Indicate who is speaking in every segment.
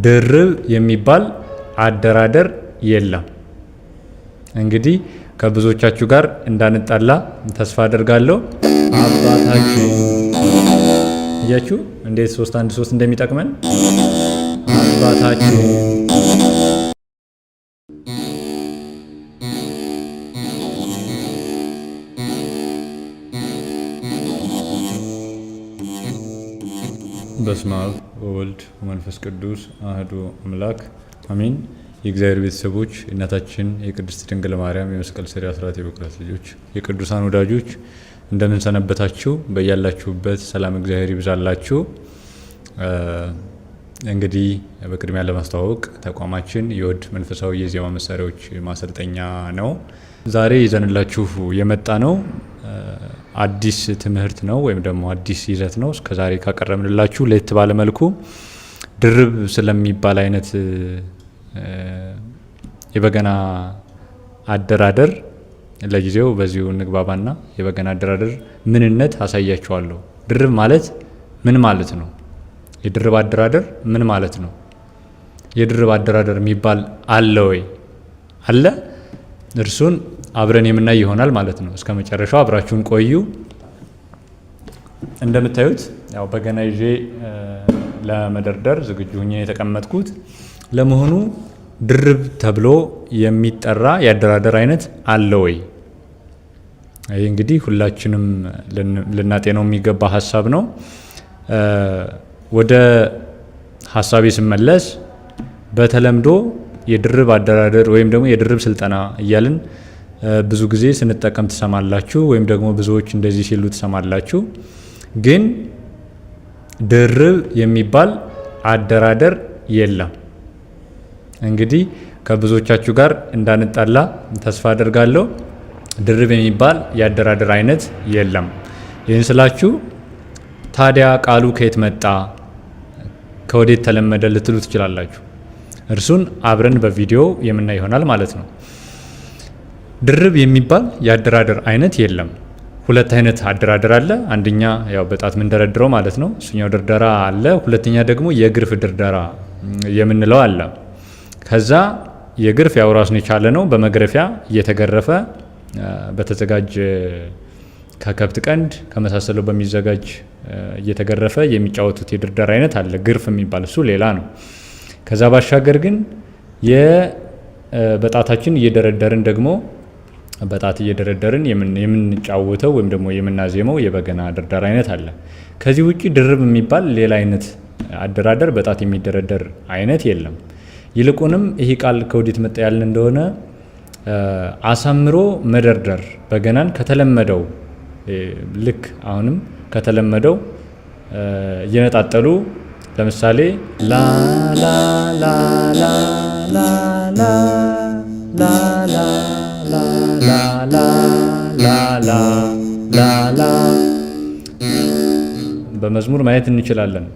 Speaker 1: ድርብ የሚባል አደራደር የለም። እንግዲህ ከብዙዎቻችሁ ጋር እንዳንጣላ ተስፋ አደርጋለሁ። አባታችን እያችሁ እንዴት 3-1-3 እንደሚጠቅመን አባታችን በስመ አብ ወወልድ ወመንፈስ ቅዱስ አህዱ አምላክ አሜን። የእግዚአብሔር ቤተሰቦች፣ እናታችን የቅድስት ድንግል ማርያም የመስቀል ስር አስራት የበኩራት ልጆች፣ የቅዱሳን ወዳጆች እንደምን ሰነበታችሁ? በያላችሁበት ሰላም እግዚአብሔር ይብዛላችሁ። እንግዲህ በቅድሚያ ለማስተዋወቅ ተቋማችን የወድ መንፈሳዊ የዜማ መሳሪያዎች ማሰልጠኛ ነው። ዛሬ ይዘንላችሁ የመጣ ነው አዲስ ትምህርት ነው ወይም ደግሞ አዲስ ይዘት ነው። እስከዛሬ ካቀረብንላችሁ ለየት ባለ መልኩ ድርብ ስለሚባል አይነት የበገና አደራደር ለጊዜው በዚሁ እንግባባና የበገና አደራደር ምንነት አሳያችኋለሁ። ድርብ ማለት ምን ማለት ነው? የድርብ አደራደር ምን ማለት ነው? የድርብ አደራደር የሚባል አለ ወይ? አለ? እርሱን አብረን የምናይ ይሆናል ማለት ነው። እስከ መጨረሻው አብራችሁን ቆዩ። እንደምታዩት ያው በገና ይዤ ለመደርደር ዝግጁ ሆኜ የተቀመጥኩት። ለመሆኑ ድርብ ተብሎ የሚጠራ የአደራደር አይነት አለ ወይ? ይህ እንግዲህ ሁላችንም ልናጤነው የሚገባ ሀሳብ ነው። ወደ ሀሳቤ ስመለስ በተለምዶ የድርብ አደራደር ወይም ደግሞ የድርብ ስልጠና እያልን ብዙ ጊዜ ስንጠቀም ትሰማላችሁ፣ ወይም ደግሞ ብዙዎች እንደዚህ ሲሉ ትሰማላችሁ። ግን ድርብ የሚባል አደራደር የለም። እንግዲህ ከብዙዎቻችሁ ጋር እንዳንጣላ ተስፋ አደርጋለሁ። ድርብ የሚባል የአደራደር አይነት የለም። ይህን ስላችሁ ታዲያ ቃሉ ከየት መጣ፣ ከወዴት ተለመደ ልትሉ ትችላላችሁ። እርሱን አብረን በቪዲዮ የምናይ ይሆናል ማለት ነው። ድርብ የሚባል የአደራደር አይነት የለም። ሁለት አይነት አደራደር አለ። አንደኛ ያው በጣት ምንደረድረው ማለት ነው፣ እሱኛው ድርደራ አለ። ሁለተኛ ደግሞ የግርፍ ድርደራ የምንለው አለ። ከዛ የግርፍ ያው ራሱን የቻለ ነው። በመግረፊያ እየተገረፈ በተዘጋጀ ከከብት ቀንድ ከመሳሰለው በሚዘጋጅ እየተገረፈ የሚጫወቱት የድርደራ አይነት አለ፣ ግርፍ የሚባል እሱ ሌላ ነው። ከዛ ባሻገር ግን በጣታችን እየደረደርን ደግሞ በጣት እየደረደርን የምንጫወተው ወይም ደግሞ የምናዜመው የበገና ድርደራ አይነት አለ። ከዚህ ውጪ ድርብ የሚባል ሌላ አይነት አደራደር በጣት የሚደረደር አይነት የለም። ይልቁንም ይህ ቃል ከወዴት መጣ ያልን እንደሆነ አሳምሮ መደርደር በገናን ከተለመደው ልክ አሁንም ከተለመደው እየነጣጠሉ ለምሳሌ ላ ላ ላ ላ ላ ላ ላ ላ ላ ላ በመዝሙር ማየት እንችላለን።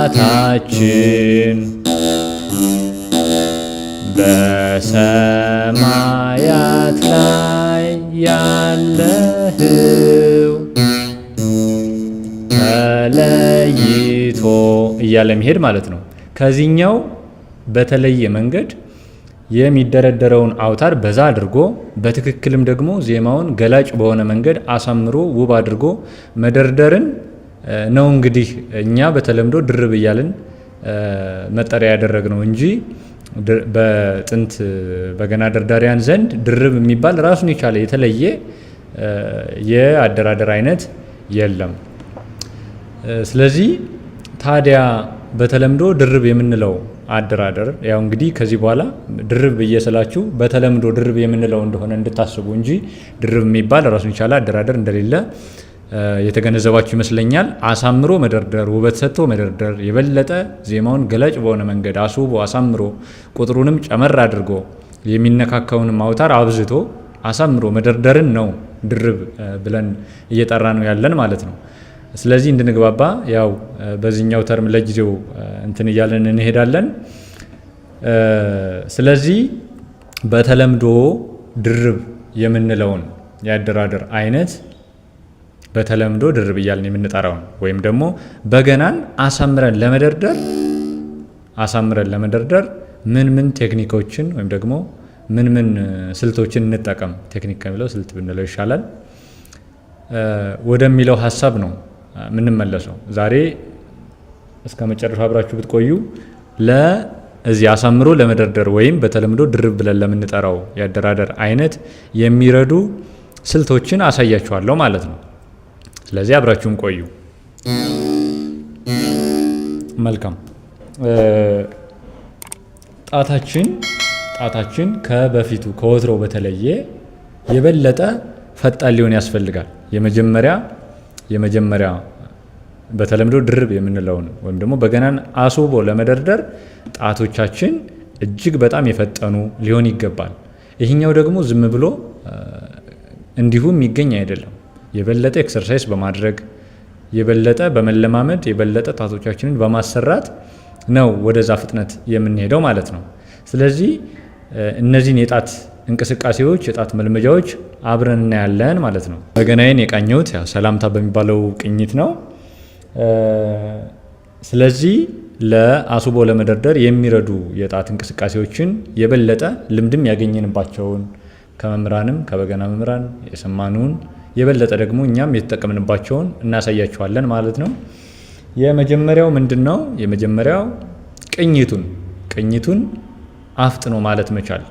Speaker 1: አባታችን በሰማያት ላይ ያለህው ተለይቶ እያለ መሄድ ማለት ነው። ከዚህኛው በተለየ መንገድ የሚደረደረውን አውታር በዛ አድርጎ በትክክልም ደግሞ ዜማውን ገላጭ በሆነ መንገድ አሳምሮ ውብ አድርጎ መደርደርን ነው እንግዲህ እኛ በተለምዶ ድርብ እያልን መጠሪያ ያደረግነው እንጂ በጥንት በገና ደርዳሪያን ዘንድ ድርብ የሚባል ራሱን የቻለ የተለየ የአደራደር አይነት የለም። ስለዚህ ታዲያ በተለምዶ ድርብ የምንለው አደራደር ያው እንግዲህ ከዚህ በኋላ ድርብ እየስላችሁ በተለምዶ ድርብ የምንለው እንደሆነ እንድታስቡ እንጂ ድርብ የሚባል ራሱን የቻለ አደራደር እንደሌለ የተገነዘባችሁ ይመስለኛል። አሳምሮ መደርደር፣ ውበት ሰጥቶ መደርደር፣ የበለጠ ዜማውን ገላጭ በሆነ መንገድ አስውቦ አሳምሮ ቁጥሩንም ጨመር አድርጎ የሚነካካውንም አውታር አብዝቶ አሳምሮ መደርደርን ነው ድርብ ብለን እየጠራ ነው ያለን ማለት ነው። ስለዚህ እንድንግባባ ያው በዚህኛው ተርም ለጊዜው እንትን እያለን እንሄዳለን። ስለዚህ በተለምዶ ድርብ የምንለውን የአደራደር አይነት በተለምዶ ድርብ እያልን የምንጠራውን ወይም ደግሞ በገናን አሳምረን ለመደርደር ምን ምን ቴክኒኮችን ወይም ደግሞ ምን ምን ስልቶችን እንጠቀም፣ ቴክኒክ ከሚለው ስልት ብንለው ይሻላል፣ ወደሚለው ሀሳብ ነው የምንመለሰው። ዛሬ እስከ መጨረሻው አብራችሁ ብትቆዩ ለዚህ አሳምሮ ለመደርደር ወይም በተለምዶ ድርብ ብለን ለምንጠራው የአደራደር አይነት የሚረዱ ስልቶችን አሳያችኋለሁ ማለት ነው። ስለዚህ አብራችሁን ቆዩ። መልካም። ጣታችን ከበፊቱ ከወትሮው በተለየ የበለጠ ፈጣን ሊሆን ያስፈልጋል። የመጀመሪያ በተለምዶ ድርብ የምንለውን ወይም ደግሞ በገናን አስውቦ ለመደርደር ጣቶቻችን እጅግ በጣም የፈጠኑ ሊሆን ይገባል። ይህኛው ደግሞ ዝም ብሎ እንዲሁ የሚገኝ አይደለም። የበለጠ ኤክሰርሳይዝ በማድረግ የበለጠ በመለማመድ የበለጠ ጣቶቻችንን በማሰራት ነው ወደዛ ፍጥነት የምንሄደው ማለት ነው። ስለዚህ እነዚህን የጣት እንቅስቃሴዎች የጣት መልመጃዎች አብረን እናያለን ማለት ነው። በገናዬን የቃኘሁት ሰላምታ በሚባለው ቅኝት ነው። ስለዚህ ለአስውቦ ለመደርደር የሚረዱ የጣት እንቅስቃሴዎችን የበለጠ ልምድም ያገኘንባቸውን ከመምህራንም ከበገና መምህራን የሰማነውን የበለጠ ደግሞ እኛም የተጠቀምንባቸውን እናሳያችኋለን ማለት ነው። የመጀመሪያው ምንድን ነው? የመጀመሪያው ቅኝቱን አፍጥኖ ማለት መቻል።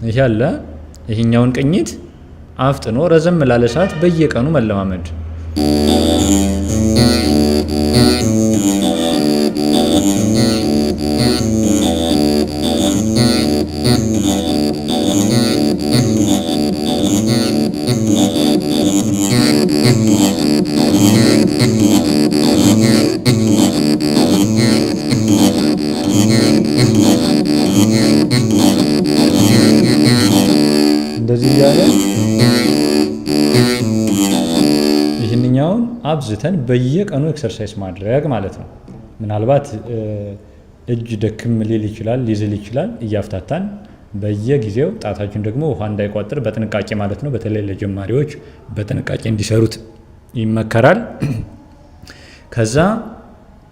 Speaker 1: ይህ ያለ ይህኛውን ቅኝት አፍጥኖ ረዘም ላለ ሰዓት በየቀኑ መለማመድ። እንደዚህ እያለ ይህንኛውን አብዝተን በየቀኑ ኤክሰርሳይዝ ማድረግ ማለት ነው። ምናልባት እጅ ደክም ሊል ይችላል፣ ሊዝል ይችላል። እያፍታታን በየጊዜው ጣታችን ደግሞ ውሃ እንዳይቋጥር በጥንቃቄ ማለት ነው። በተለይ ለጀማሪዎች በጥንቃቄ እንዲሰሩት ይመከራል።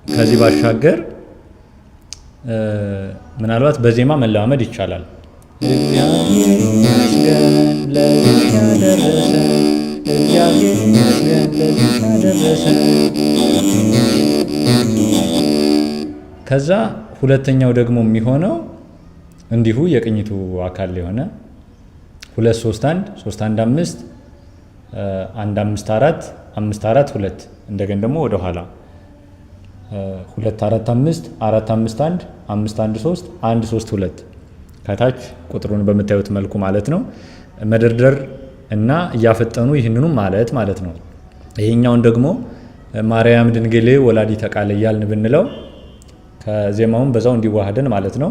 Speaker 1: ከዚህ ባሻገር ምናልባት በዜማ መለማመድ ይቻላል። እግዚአብሔር ይመስገን ለዚህ ያደረሰን፣ እግዚአብሔር ይመስገን ለዚህ ያደረሰን። ከዛ ሁለተኛው ደግሞ የሚሆነው እንዲሁ የቅኝቱ አካል የሆነ 2 3 1 3 1 5 1 5 4 5 4 2 እንደገና ደግሞ ወደ ኋላ 2 4 5 4 5 1 5 1 3 1 3 2 ከታች ቁጥሩን በምታዩት መልኩ ማለት ነው መደርደር እና እያፈጠኑ ይህንኑ ማለት ነው። ይሄኛውን ደግሞ ማርያም ድንግል ወላዲተ ቃል እያልን ብንለው ከዜማውን በዛው እንዲዋሃደን ማለት ነው።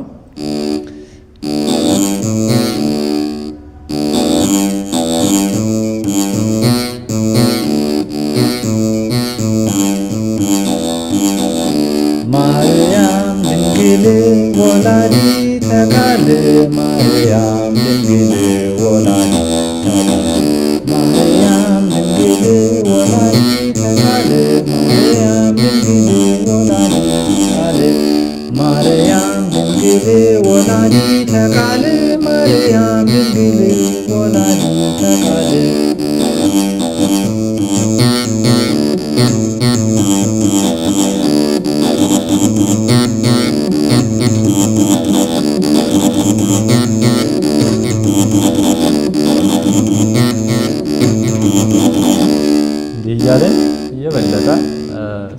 Speaker 1: ማርያም ድንግል ወላዲተ ቃል ማርያም ድንግል ወላዲተ ቃል ማርያም ድንግል ወላዲተ ቃል ማርያም ድንግል ወላዲተ ቃል ማርያም ድንግል ወላዲተ ቃል ማርያም ድንግል ወላዲተ ቃል እያለን የበለጠ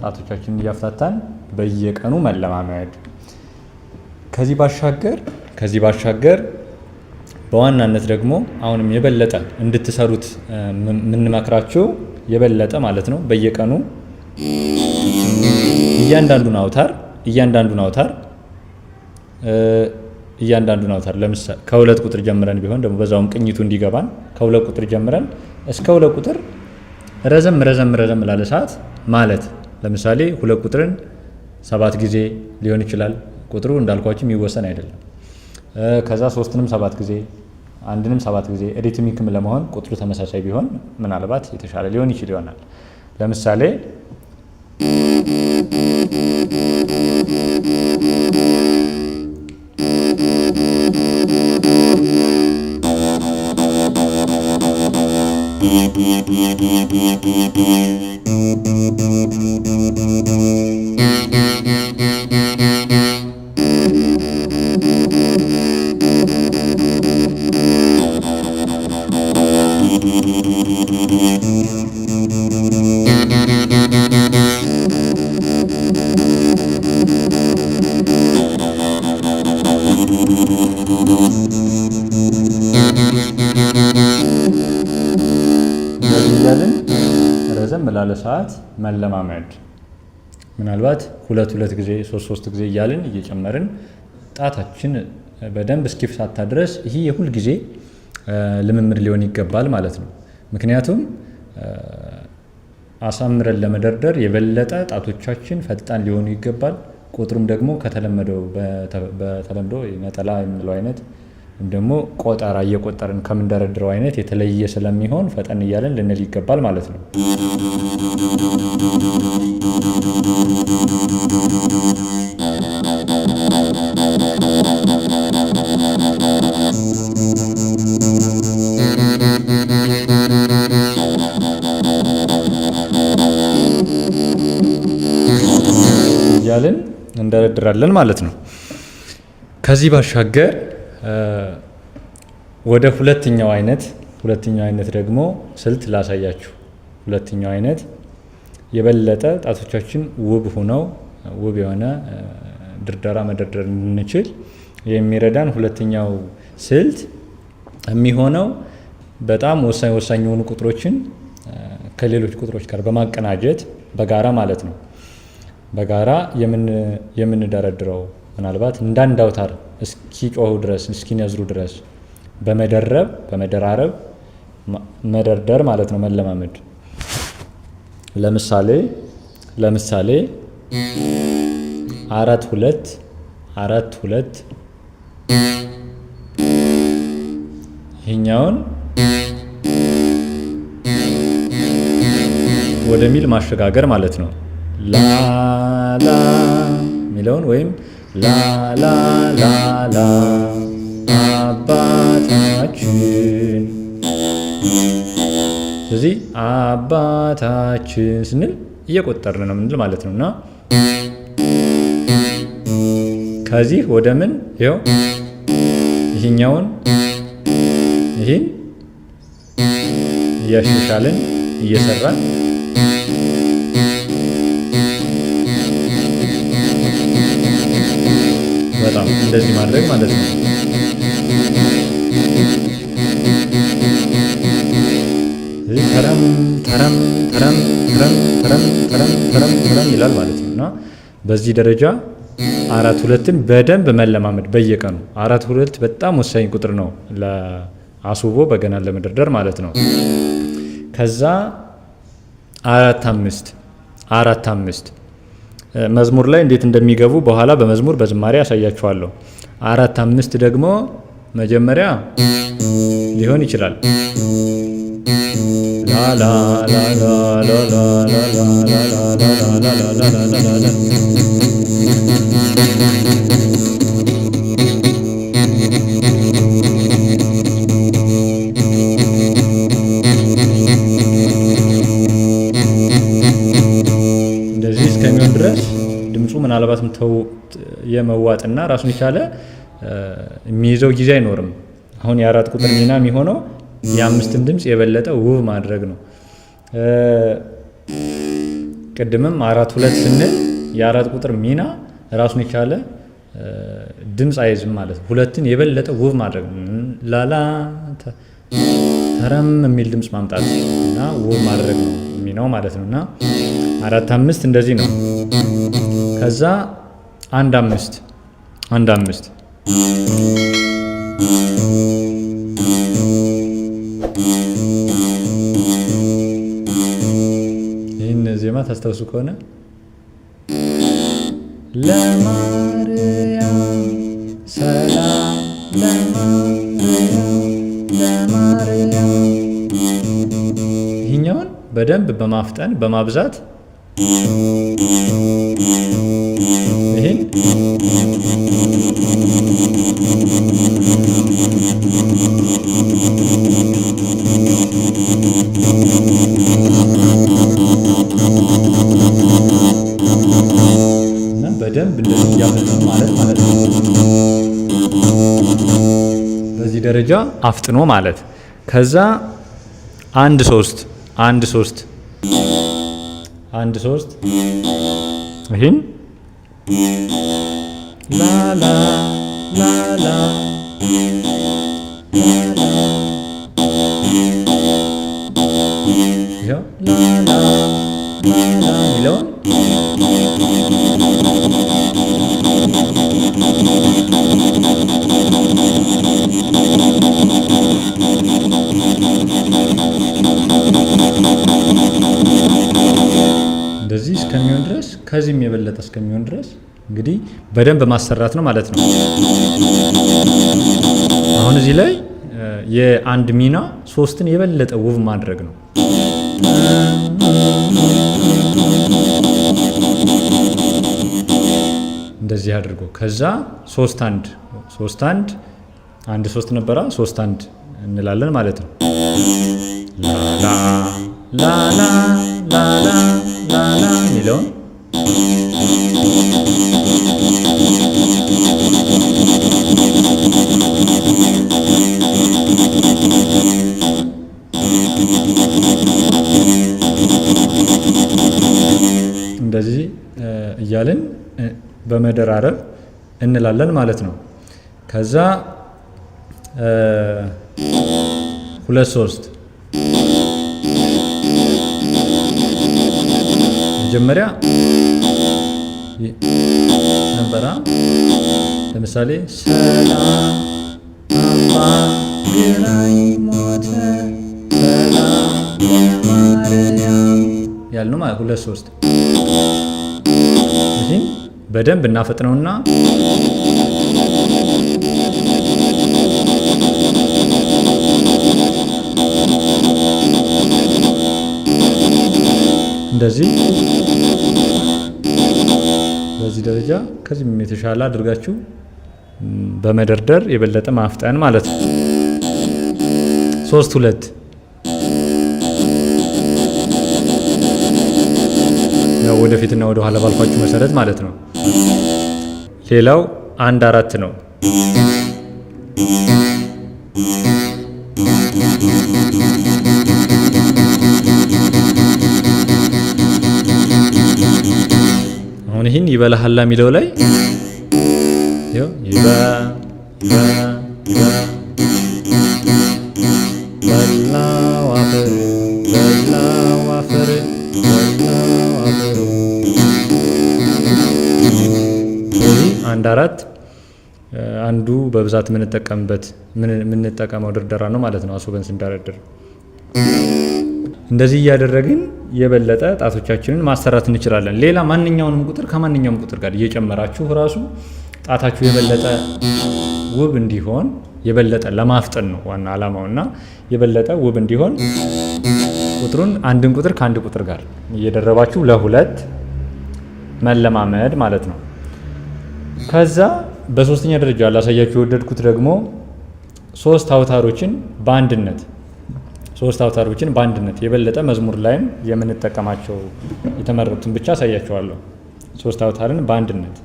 Speaker 1: ጣቶቻችንን እያፍታታን በየቀኑ መለማመድ። ከዚህ ባሻገር በዋናነት ደግሞ አሁንም የበለጠ እንድትሰሩት የምንመክራችሁ የበለጠ ማለት ነው በየቀኑ እያንዳንዱን አውታር ለምሳሌ ከ2 ቁጥር ጀምረን ቢሆን ደግሞ በዛውም ቅኝቱ እንዲገባን ከ2 ቁጥር ጀምረን እስከ 2 ቁጥር ረዘም ላለ ሰዓት ማለት ለምሳሌ 2 ቁጥርን 7 ጊዜ ሊሆን ይችላል። ቁጥሩ እንዳልኳችሁ የሚወሰን አይደለም። ከዛ 3ንም 7 ጊዜ 1ንም 7 ጊዜ ሪትሚክም ለመሆን ቁጥሩ ተመሳሳይ ቢሆን ምናልባት የተሻለ ሊሆን ይችል ይሆናል። ለምሳሌ ረዘም ላለ ሰዓት መለማመድ ምናልባት 2 ጊዜ 3 ጊዜ እያልን እየጨመርን ጣታችን በደንብ እስኪፍታታ ድረስ ይሄ የሁል ጊዜ ልምምድ ሊሆን ይገባል ማለት ነው። ምክንያቱም አሳምረን ለመደርደር የበለጠ ጣቶቻችን ፈጣን ሊሆኑ ይገባል። ቁጥሩም ደግሞ ከተለመደው በተለምዶ ነጠላ የምንለው አይነት ወይም ደግሞ ቆጠራ እየቆጠርን ከምንደረድረው አይነት የተለየ ስለሚሆን ፈጠን እያለን ልንል ይገባል ማለት ነው። እያልን እንደረድራለን ማለት ነው። ከዚህ ባሻገር ወደ ሁለተኛው አይነት ደግሞ ስልት ላሳያችሁ። ሁለተኛው አይነት የበለጠ ጣቶቻችን ውብ ሆነው ውብ የሆነ ድርደራ መደርደር እንድንችል የሚረዳን ሁለተኛው ስልት የሚሆነው በጣም ወሳኝ የሆኑ ቁጥሮችን ከሌሎች ቁጥሮች ጋር በማቀናጀት በጋራ ማለት ነው በጋራ የምንደረድረው ምናልባት እንዳንድ አውታር እስኪጮሁ ድረስ እስኪነዝሩ ድረስ በመደራረብ መደርደር ማለት ነው መለማመድ። ለምሳሌ 4 2 ይሄኛውን ወደሚል ማሸጋገር ማለት ነው። ላላ ሚለውን ወይም ላላላላ አባታችን። ስለዚህ አባታችን ስንል እየቆጠርን ነው ምንል ማለት ነው። እና ከዚህ ወደ ምን ይኸው ይህኛውን ይህን እያሻሻልን እየሰራን በጣም እንደዚህ ማድረግ ማለት ነው። ተረም ተረም ተረም ተረም ተረም ተረም ተረም ተረም ይላል ማለት ነው። እና በዚህ ደረጃ 4 2ን በደንብ መለማመድ በየቀኑ 4 2 በጣም ወሳኝ ቁጥር ነው ለአስውቦ በገና ለመደርደር ማለት ነው። ከዛ 4 5 መዝሙር ላይ እንዴት እንደሚገቡ በኋላ በመዝሙር በዝማሬ ያሳያችኋለሁ። 4 5 ደግሞ መጀመሪያ ሊሆን ይችላል እንደዚህ እስከሚሆን ድረስ ድምፁ ምናልባትም የመዋጥና ራሱን የቻለ የሚይዘው ጊዜ አይኖርም። አሁን የ4 ቁጥር ሚና የሚሆነው የ5ን ድምፅ የበለጠ ውብ ማድረግ ነው። ቅድምም 4 2 ስንል የ4 ቁጥር ሚና ራሱን የቻለ ድምፅ አይዝም ማለት ነው። 2ን የበለጠ ውብ ማድረግ ነው። ላላ ተረም የሚል ድምፅ ማምጣት እና ውብ ማድረግ ነው ሚናው ማለት ነው። እና 4 5 እንደዚህ ነው። ከዛ 1 5 ይህን ዜማ ታስታውሱ ከሆነ ለማርያም ሰላም በደንብ በማፍጠን በማብዛት ይሄን እና በደንብ እንደዚህ እያፈጠኑ ማለት ነው። በዚህ ደረጃ አፍጥኖ ማለት ከዛ አንድ ሶስት ይህን ላላ ላላ ይኸው ላላ ላላ የሚለውን እንደዚህ እስከሚሆን ድረስ ከዚህም የበለጠ እስከሚሆን ድረስ እንግዲህ በደንብ ማሰራት ነው ማለት ነው። አሁን እዚህ ላይ የአንድ ሚና ሶስትን የበለጠ ውብ ማድረግ ነው። እንደዚህ አድርጎ ከዛ ሶስት አንድ ሶስት ነበራ 3-1 እንላለን ማለት ነው። ላላ ላላ ላላ ላላ የሚለውን እንደዚህ እያልን በመደራረብ እንላለን ማለት ነው። ከዛ 2-3 መጀመሪያ ነበራ። ለምሳሌ ሰላም አባ ግራኝ ሞተ ሰላም ማርያም ያልነው ማለት 2-3 ይህን በደንብ እናፈጥነውና እንደዚህ በዚህ ደረጃ ከዚህም የተሻለ አድርጋችሁ በመደርደር የበለጠ ማፍጠን ማለት ነው። 3-2 ያው ወደፊትና ወደ ኋላ ባልኳችሁ መሰረት ማለት ነው። ሌላው 1-4 ነው። አሁን ይህን ይበላሃላ የሚለው ላይ በላው አፈር በላው አፈር በላው አፈር 1-4 አንዱ በብዛት የምንጠቀመው ድርደራ ነው ማለት ነው። አስበን ስንደረድር እንደዚህ እያደረግን የበለጠ ጣቶቻችንን ማሰራት እንችላለን። ሌላ ማንኛውንም ቁጥር ከማንኛውም ቁጥር ጋር እየጨመራችሁ ራሱ ጣታችሁ የበለጠ ውብ እንዲሆን የበለጠ ለማፍጠን ነው ዋና ዓላማውና የበለጠ ውብ እንዲሆን ቁጥሩን አንድን ቁጥር ከአንድ ቁጥር ጋር እየደረባችሁ ለሁለት መለማመድ ማለት ነው። ከዛ በሶስተኛ ደረጃ ላሳያችሁ የወደድኩት ደግሞ ሶስት አውታሮችን በአንድነት የበለጠ መዝሙር ላይም የምንጠቀማቸው የተመረጡትን ብቻ አሳያችኋለሁ። ሶስት አውታርን በአንድነት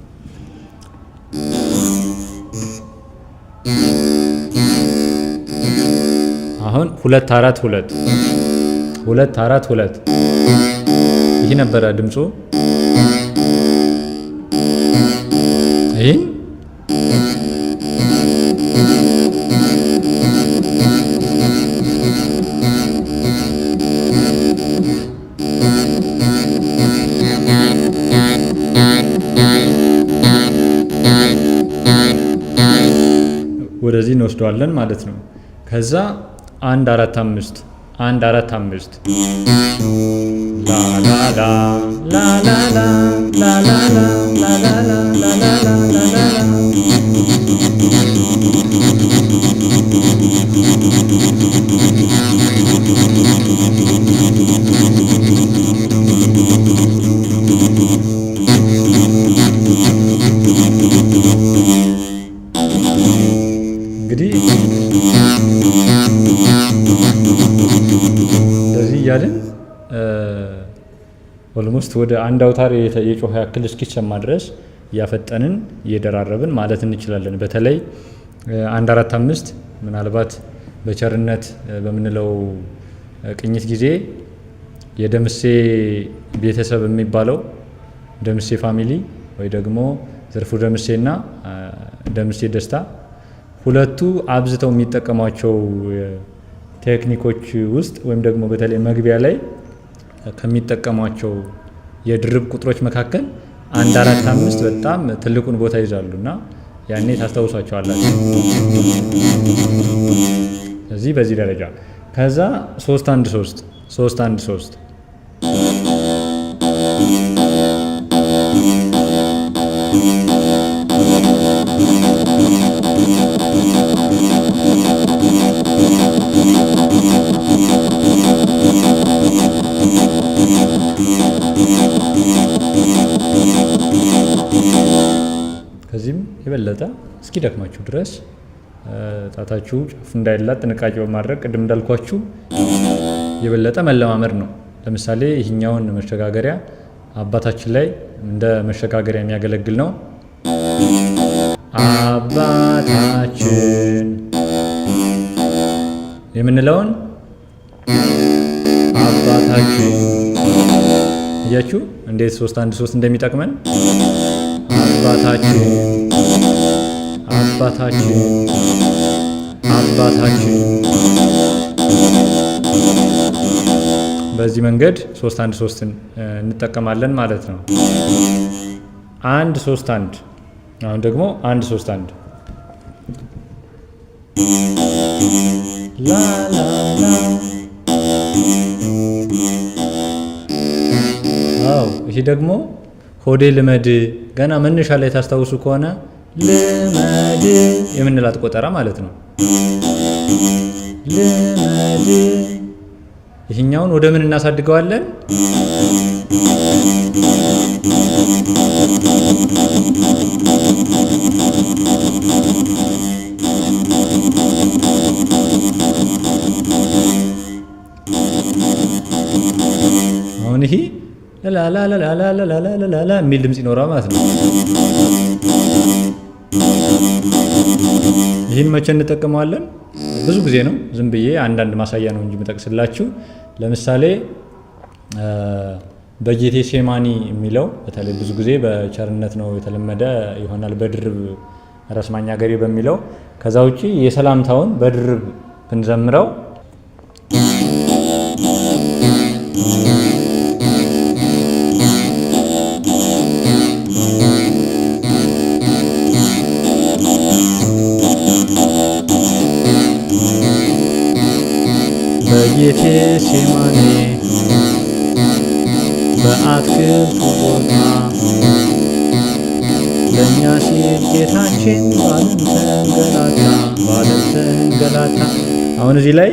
Speaker 1: አሁን 2-4-2 ይህ ነበረ ድምፁ። ይህን ወደዚህ እንወስደዋለን ማለት ነው። ከዛ 1-4-5 ላላላ ላላላ ላላላ ላላላ ላላላ 6 ወደ አንድ አውታር የጮኸ ያክል እስኪሰማ ድረስ እያፈጠንን እየደራረብን ማለት እንችላለን። በተለይ 1 4 5 ምናልባት በቸርነት በምንለው ቅኝት ጊዜ የደምሴ ቤተሰብ የሚባለው ደምሴ ፋሚሊ ወይ ደግሞ ዘርፉ ደምሴና ደምሴ ደስታ ሁለቱ አብዝተው የሚጠቀሟቸው ቴክኒኮች ውስጥ ወይም ደግሞ በተለይ መግቢያ ላይ ከሚጠቀሟቸው የድርብ ቁጥሮች መካከል 1 4 5 በጣም ትልቁን ቦታ ይዛሉ እና ያኔ ታስታውሷቸዋላችሁ። እዚህ በዚህ ደረጃ ከዛ 3 1 3 3 1 3 ከዚህም የበለጠ እስኪደክማችሁ ድረስ ጣታችሁ ጫፍ እንዳይላጥ ጥንቃቄ በማድረግ ቅድም እንዳልኳችሁ የበለጠ መለማመድ ነው። ለምሳሌ ይህኛውን መሸጋገሪያ አባታችን ላይ እንደ መሸጋገሪያ የሚያገለግል ነው። አባታችን የምንለውን አባታችን እያችሁ እንዴት 3 1 3 እንደሚጠቅመን አባታችን አባታችን አባታችን በዚህ መንገድ 3 1 3ን እንጠቀማለን ማለት ነው። 1 3 1 አሁን ደግሞ 1 3 1 ላ ላ ላ ይሄ ደግሞ ሆዴ ልመድ ገና መነሻ ላይ ታስታውሱ ከሆነ ልመድ የምንላት ቆጠራ ማለት ነው። ልመድ ይህኛውን ወደ ምን እናሳድገዋለን? አሁን ይሄ ላላላላላላላላ የሚል ድምጽ ይኖራል ማለት ነው። ይህን መቼ እንጠቀመዋለን? ብዙ ጊዜ ነው። ዝም ብዬ አንዳንድ ማሳያ ነው እንጂ የምጠቅስላችሁ። ለምሳሌ በጌቴ ሴማኒ የሚለው በተለይ ብዙ ጊዜ በቸርነት ነው የተለመደ ይሆናል፣ በድርብ ረስማኛ ገሬ በሚለው። ከዛ ውጪ የሰላምታውን በድርብ ብንዘምረው በጌቴ ሴማኒ በአትክልቱ ቦታ ለእኛ ሲል ጌታችን ባለም ተንገላታ። አሁን እዚህ ላይ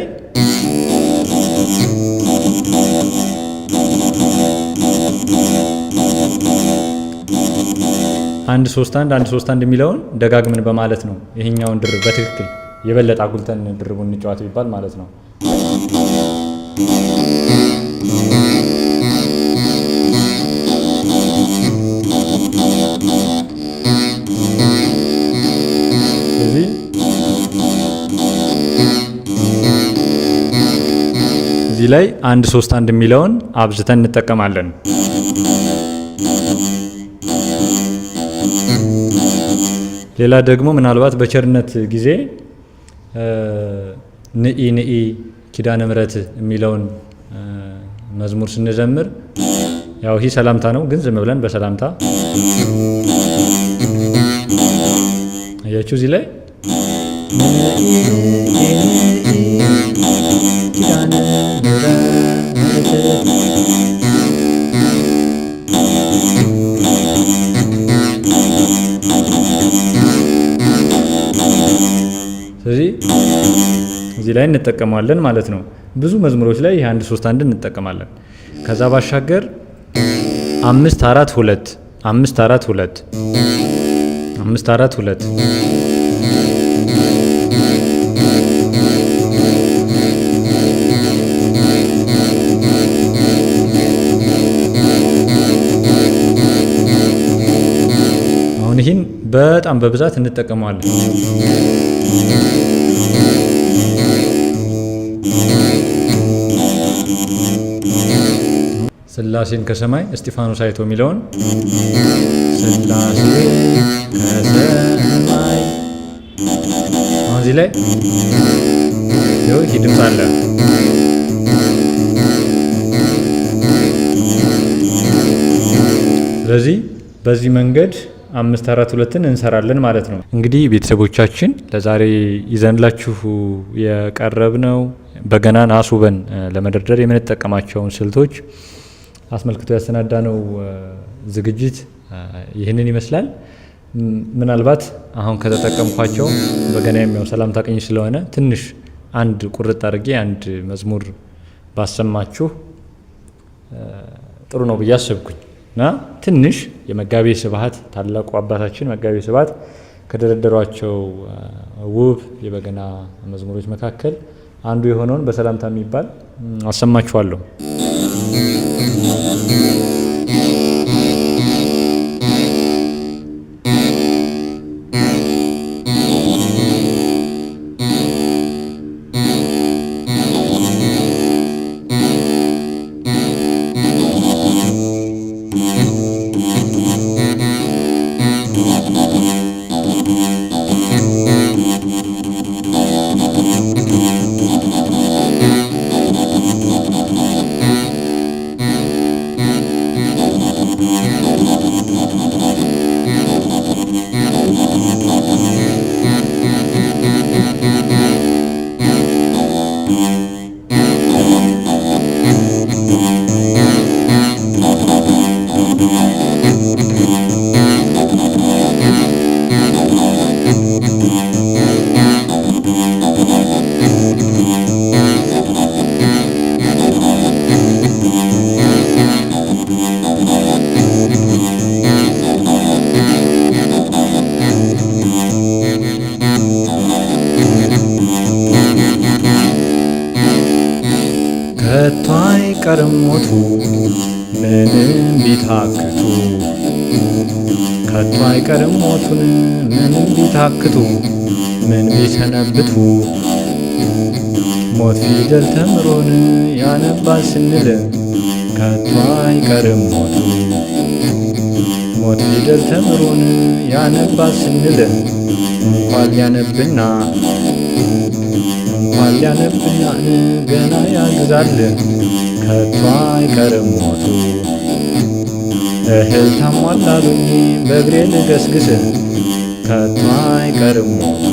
Speaker 1: አንድ 3 1 የሚለውን ደጋግምን በማለት ነው ይሄኛውን ድርብ በትክክል የበለጠ አጉልተን ድርቡን እንጫወት ቢባል ማለት ነው። እዚህ ላይ 1 3 1 የሚለውን አብዝተን እንጠቀማለን። ሌላ ደግሞ ምናልባት በቸርነት ጊዜ ንኢ ንኢ ኪዳነ ምሕረት የሚለውን መዝሙር ስንዘምር ያው ይህ ሰላምታ ነው፣ ግን ዝም ብለን በሰላምታ አያችሁ። እዚህ ላይ ኪዳነ ምሕረት ስለዚህ እዚህ ላይ እንጠቀማለን ማለት ነው። ብዙ መዝሙሮች ላይ ይህ 1 3 1 እንጠቀማለን። ከዛ ባሻገር 5 4 2 5 4 2 5 4 2 5 በጣም በብዛት እንጠቀመዋለን። ስላሴን ከሰማይ እስጢፋኖስ አይቶ የሚለውን ስላሴ ከሰማይ አሁን እዚህ ላይ ይህ ድምፅ አለ። ስለዚህ በዚህ መንገድ 5-4-2ን እንሰራለን ማለት ነው። እንግዲህ ቤተሰቦቻችን ለዛሬ ይዘንላችሁ የቀረብነው በገናን አስውበን ለመደርደር የምንጠቀማቸውን ስልቶች አስመልክቶ ያሰናዳነው ዝግጅት ይህንን ይመስላል። ምናልባት አሁን ከተጠቀምኳቸው በገና የሚያው ሰላምታ ቅኝ ስለሆነ ትንሽ አንድ ቁርጥ አድርጌ አንድ መዝሙር ባሰማችሁ ጥሩ ነው ብዬ አሰብኩኝ እና ትንሽ የመጋቤ ስብሐት ታላቁ አባታችን መጋቤ ስብሐት ከደረደሯቸው ውብ የበገና መዝሙሮች መካከል አንዱ የሆነውን በሰላምታ የሚባል አሰማችኋለሁ። ከቶ አይቀርም ሞቱ ምንም ቢታክቱ፣ ከቶ አይቀርም ሞቱን ምንም ቢታክቱ፣ ምን ቢሰነብቱ፣ ሞት ፊደል ተምሮን ያነባል ስንል ከቶ አይቀርም ሞቱ፣ ሞት ፊደል ተምሮን ያነባል ስንል እንኳን ሊያነብና እንኳን ሊያነብና ገና ያግዛል ከቶ አይቀርም ሞቱ። እህል ታሟላሉኝ በእግሬ ልገስግስ ከቶ አይቀርም ሞቱ።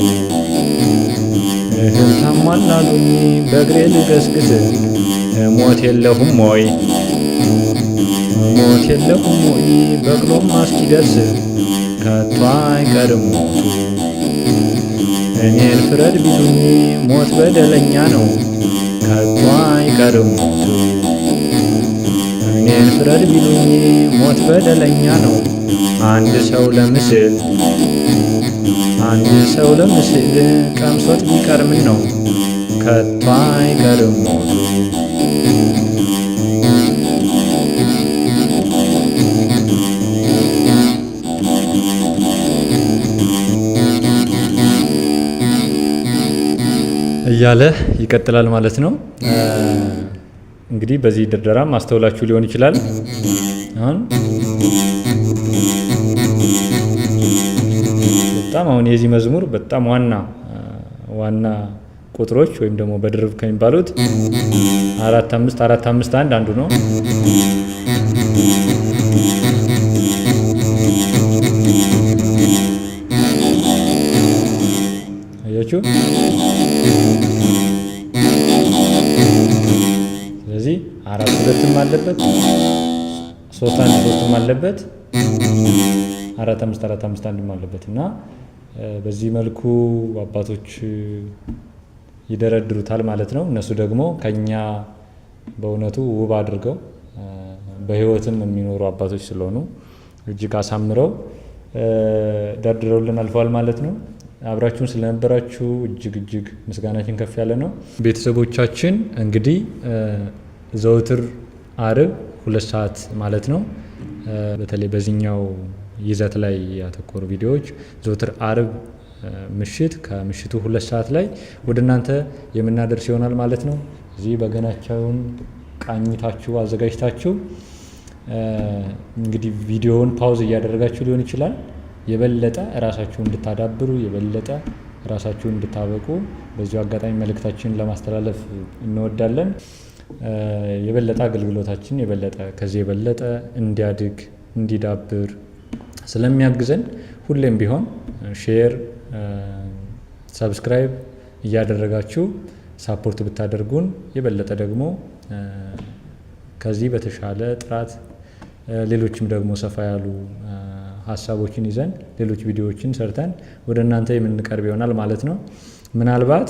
Speaker 1: እህል ታሟላሉኝ በእግሬ ልገስግስ ሞት የለሁም ወይ ሞት የለሁም ወይ በቅሎም እስኪደርስ ከቶ አይቀርም ሞቱ። እኔን ፍረድ ቢሉኝ ሞት በደለኛ ነው ከቶ አይቀርም ሞቱ። እኔን ፍረድ ቢሉኝ ሞት በደለኛ ነው። አንድ ሰው ለምስል አንድ ሰው ለምስል ቀምሶት ቢቀር ምን ነው ከቶ አይቀርም ሞቱ። እያለ ይቀጥላል ማለት ነው። እንግዲህ በዚህ ድርደራም ማስተውላችሁ ሊሆን ይችላል። አሁን በጣም የዚህ መዝሙር በጣም ዋና ቁጥሮች ወይም ደግሞ በድርብ ከሚባሉት 4-5-4-5-1 አንዱ ነው። አያችሁ? ስለዚህ 4-2ም አለበት፣ 3-1-3ም አለበት፣ 4-5-4-5-1ም አለበት እና በዚህ መልኩ አባቶች ይደረድሩታል ማለት ነው። እነሱ ደግሞ ከኛ በእውነቱ ውብ አድርገው በሕይወትም የሚኖሩ አባቶች ስለሆኑ እጅግ አሳምረው ደርድረውልን አልፈዋል ማለት ነው። አብራችሁን ስለነበራችሁ እጅግ ምስጋናችን ከፍ ያለ ነው። ቤተሰቦቻችን እንግዲህ ዘወትር አርብ 2 ሰዓት ማለት ነው በተለይ በዚህኛው ይዘት ላይ ያተኮሩ ቪዲዮዎች ዘወትር አርብ ምሽት ከምሽቱ 2 ሰዓት ላይ ወደ እናንተ የምናደርስ ይሆናል ማለት ነው። እዚህ በገናቸውን ቃኝታችሁ አዘጋጅታችሁ እንግዲህ ቪዲዮውን ፓውዝ እያደረጋችሁ ሊሆን ይችላል። የበለጠ ራሳችሁን እንድታዳብሩ የበለጠ ራሳችሁን እንድታበቁ በዚሁ አጋጣሚ መልእክታችንን ለማስተላለፍ እንወዳለን። የበለጠ አገልግሎታችን የበለጠ ከዚህ የበለጠ እንዲያድግ እንዲዳብር ስለሚያግዘን ሁሌም ቢሆን ሼር፣ ሰብስክራይብ እያደረጋችሁ ሳፖርት ብታደርጉን የበለጠ ደግሞ ከዚህ በተሻለ ጥራት ሌሎችም ደግሞ ሰፋ ያሉ ሀሳቦችን ይዘን ሌሎች ቪዲዮዎችን ሰርተን ወደ እናንተ የምንቀርብ ይሆናል ማለት ነው። ምናልባት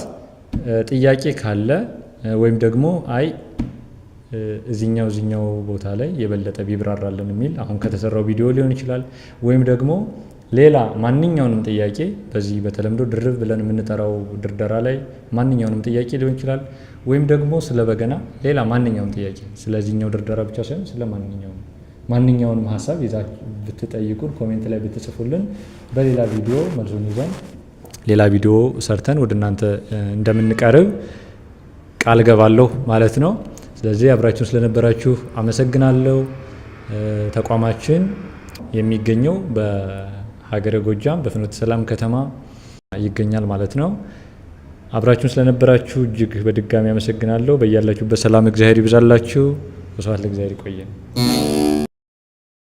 Speaker 1: ጥያቄ ካለ ወይም ደግሞ አይ እዚኛው ቦታ ላይ የበለጠ ቢብራራልን የሚል አሁን ከተሰራው ቪዲዮ ሊሆን ይችላል፣ ወይም ደግሞ ሌላ ማንኛውንም ጥያቄ በዚህ በተለምዶ ድርብ ብለን የምንጠራው ድርደራ ላይ ማንኛውንም ጥያቄ ሊሆን ይችላል፣ ወይም ደግሞ ስለ በገና ሌላ ማንኛውም ጥያቄ ስለዚህኛው ድርደራ ብቻ ሳይሆን ስለ ማንኛውንም ሀሳብ ይዛችሁ ብትጠይቁን ኮሜንት ላይ ብትጽፉልን በሌላ ቪዲዮ መልሱን ይዘን ሌላ ቪዲዮ ሰርተን ወደ እናንተ እንደምንቀርብ ቃል ገባለሁ ማለት ነው። ስለዚህ አብራችሁን ስለነበራችሁ አመሰግናለሁ። ተቋማችን የሚገኘው በሀገረ ጎጃም በፍኖተ ሰላም ከተማ ይገኛል ማለት ነው። አብራችሁን ስለነበራችሁ እጅግ በድጋሚ አመሰግናለሁ። በያላችሁበት ሰላም እግዚአብሔር ይብዛላችሁ። ወስብሐት ለእግዚአብሔር። ይቆየን።